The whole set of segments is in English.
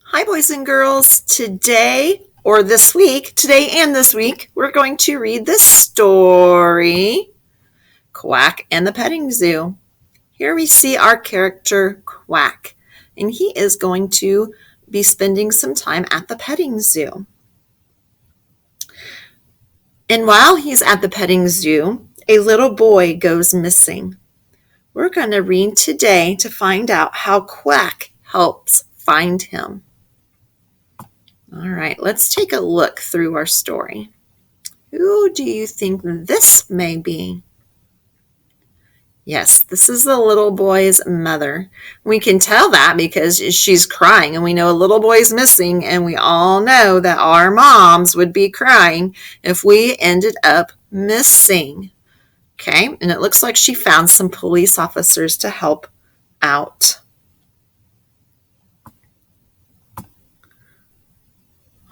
Hi, boys and girls. Today and this week, we're going to read this story, Quack and the Petting Zoo. Here we see our character, Quack, and he is going to be spending some time at the petting zoo. And while he's at the petting zoo, a little boy goes missing. We're going to read today to find out how Quack helps find him. All right, let's take a look through our story. Who do you think this may be? Yes, this is the little boy's mother. We can tell that because she's crying, and we know a little boy's missing, and we all know that our moms would be crying if we ended up missing. Okay, and it looks like she found some police officers to help out.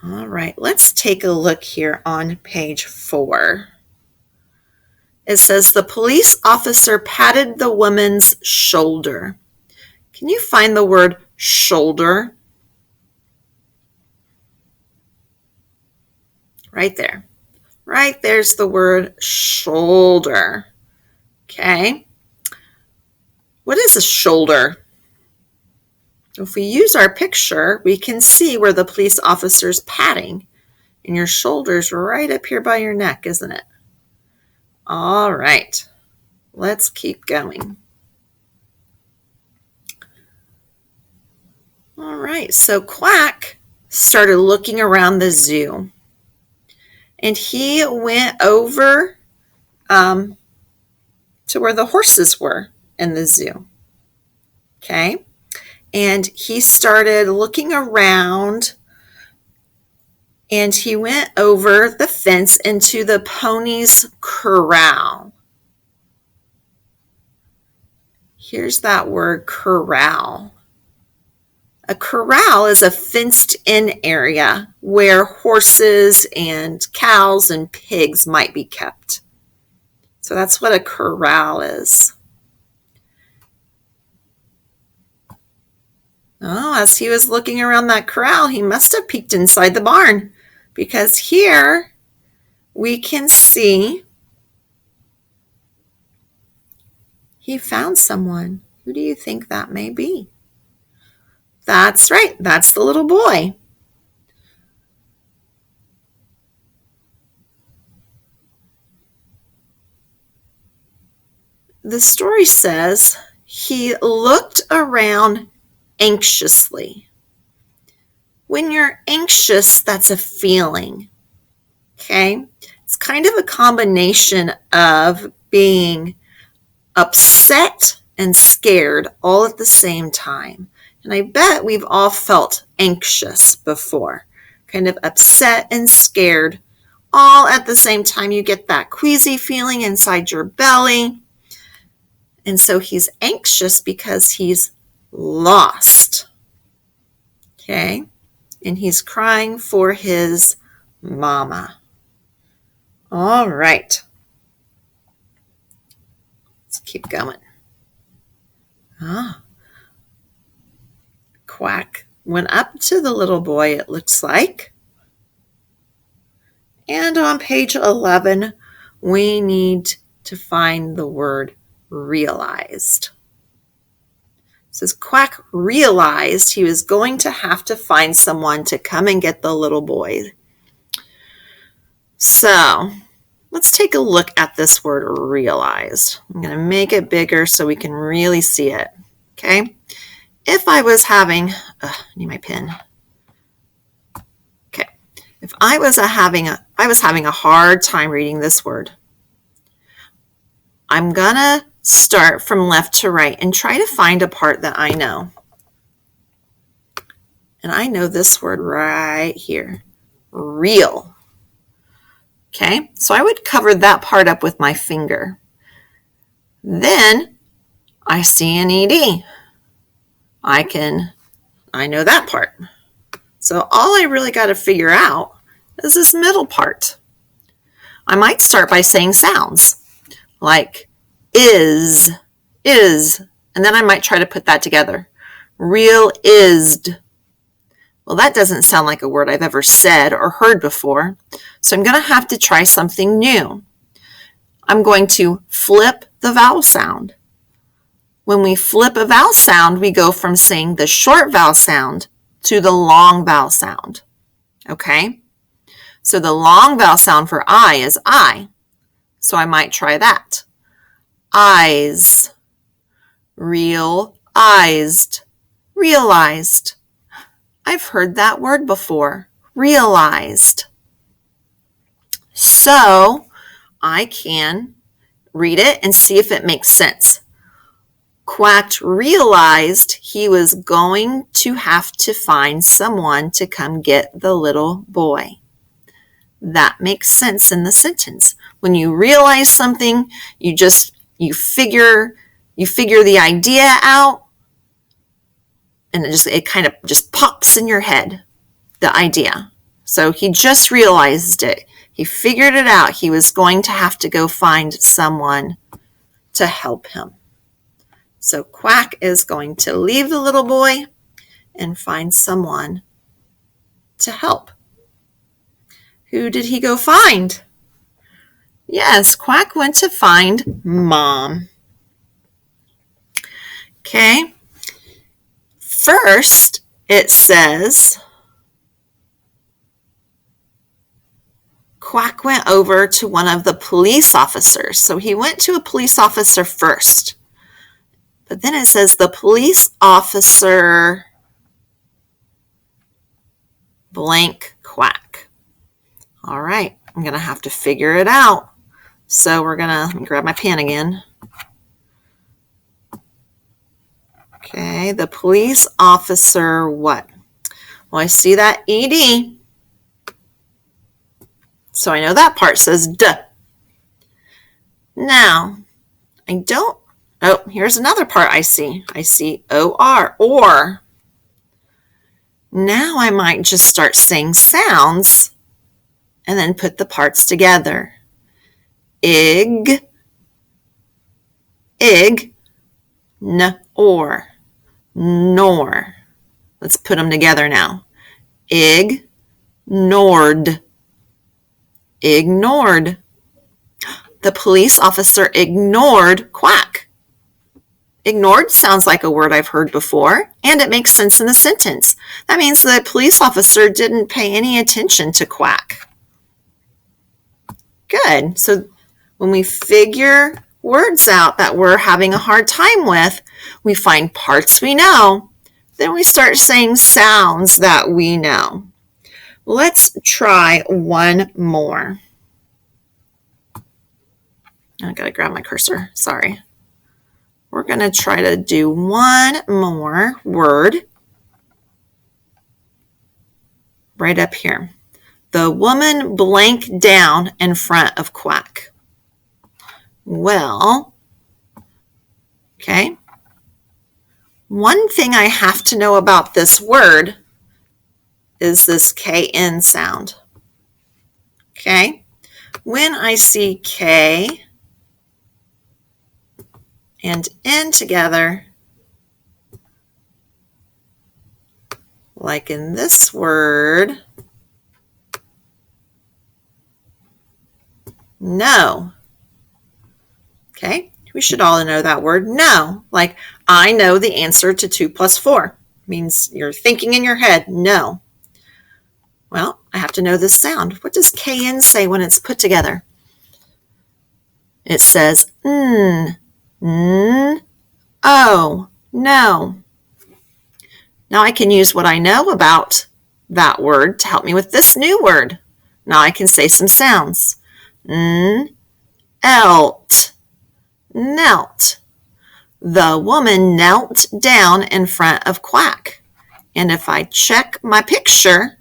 All right, let's take a look here on page 4. It says the police officer patted the woman's shoulder. Can you find the word shoulder? Right there. Right there's the word shoulder. Okay. What is a shoulder? If we use our picture, we can see where the police officer's patting. And your shoulder's right up here by your neck, isn't it? All right. Let's keep going. All right. So Quack started looking around the zoo. And he went over to where the horses were in the zoo. Okay. And he started looking around, and he went over the fence into the pony's corral. Here's that word, corral. A corral is a fenced-in area where horses and cows and pigs might be kept. So that's what a corral is. Oh, as he was looking around that corral, he must have peeked inside the barn, because here we can see he found someone. Who do you think that may be? That's right. That's the little boy. The story says he looked around anxiously. When you're anxious, that's a feeling. Okay? It's kind of a combination of being upset and scared all at the same time. And I bet we've all felt anxious before, kind of upset and scared all at the same time. You get that queasy feeling inside your belly. And so he's anxious because he's lost. Okay? And he's crying for his mama. All right. Let's keep going. Quack went up to the little boy, it looks like. And on page 11, we need to find the word realized. It says Quack realized he was going to have to find someone to come and get the little boy. So let's take a look at this word realized. I'm going to make it bigger so we can really see it. Okay. If I was having, I need my pen. Okay. If I was having a hard time reading this word, I'm going to start from left to right and try to find a part that I know. And I know this word right here, real. Okay, so I would cover that part up with my finger. Then I see an ED. I know that part. So all I really got to figure out is this middle part. I might start by saying sounds like is, and then I might try to put that together. Real ised. Well, that doesn't sound like a word I've ever said or heard before, so I'm going to have to try something new. I'm going to flip the vowel sound. When we flip a vowel sound, we go from saying the short vowel sound to the long vowel sound. Okay? So the long vowel sound for I is I. So I might try that. Eyes, realized, realized. I've heard that word before, realized. So I can read it and see if it makes sense. Quack realized he was going to have to find someone to come get the little boy. That makes sense in the sentence. When you realize something, you figure the idea out, and it kind of just pops in your head, the idea. So he just realized it. He figured it out. He was going to have to go find someone to help him. So Quack is going to leave the little boy and find someone to help. Who did he go find? Yes, Quack went to find Mom. Okay. First, it says Quack went over to one of the police officers. So he went to a police officer first. But then it says the police officer blank Quack. All right, I'm going to have to figure it out. So let me grab my pen again. Okay, the police officer what? Well, I see that ED. So I know that part says D. Now, here's another part I see. I see OR, or. Now I might just start saying sounds and then put the parts together. Ig, nor, nor. Let's put them together now. Ignored, ignored. The police officer ignored Quack. Ignored sounds like a word I've heard before, and it makes sense in the sentence. That means the police officer didn't pay any attention to Quack. Good. So when we figure words out that we're having a hard time with, we find parts we know, then we start saying sounds that we know. Let's try one more. I gotta grab my cursor, sorry. We're gonna try to do one more word right up here. The woman blanked down in front of Quack. Well, okay. One thing I have to know about this word is this KN sound. Okay. When I see K and N together, like in this word, no. Okay, we should all know that word, no. Like, I know the answer to 2 plus 4. Means you're thinking in your head, no. Well, I have to know this sound. What does KN say when it's put together? It says N, O, no. Now I can use what I know about that word to help me with this new word. Now I can say some sounds. Elt, knelt. The woman knelt down in front of Quack. And if I check my picture,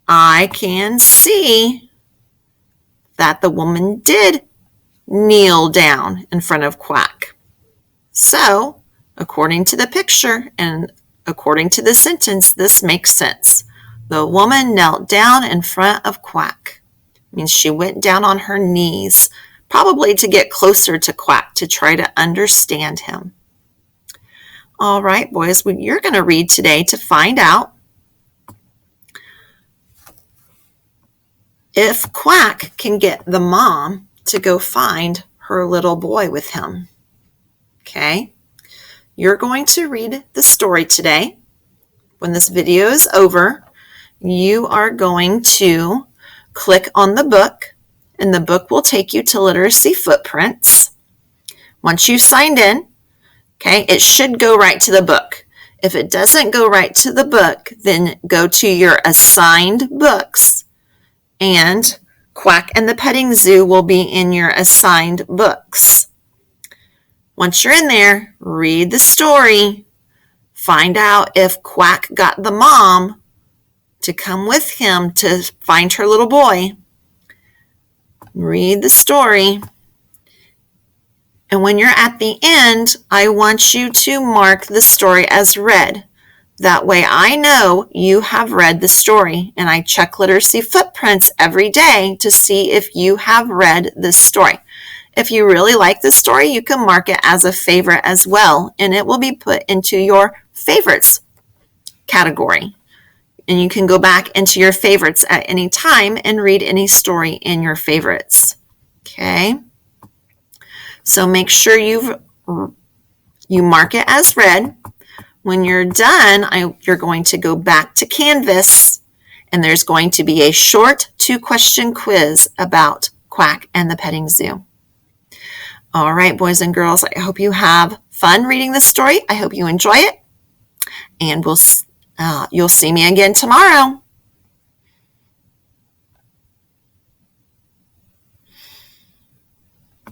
I can see that the woman did kneel down in front of Quack. So, according to the picture and according to the sentence, this makes sense. The woman knelt down in front of Quack. It means she went down on her knees, probably to get closer to Quack to try to understand him. All right, boys, you're going to read today to find out if Quack can get the mom to go find her little boy with him. Okay? You're going to read the story today. When this video is over, you are going to click on the book, and the book will take you to Literacy Footprints. Once you've signed in, okay, it should go right to the book. If it doesn't go right to the book, then go to your assigned books, and Quack and the Petting Zoo will be in your assigned books. Once you're in there, read the story. Find out if Quack got the mom to come with him to find her little boy. Read the story. And when you're at the end, I want you to mark the story as read. That way I know you have read the story, and I check Literacy Footprints every day to see if you have read this story. If you really like this story, you can mark it as a favorite as well, and it will be put into your favorites category. And you can go back into your favorites at any time and read any story in your favorites. Okay? So make sure you mark it as read. When you're done, you're going to go back to Canvas, and there's going to be a short 2-question quiz about Quack and the Petting Zoo. All right, boys and girls, I hope you have fun reading this story. I hope you enjoy it, and you'll see me again tomorrow.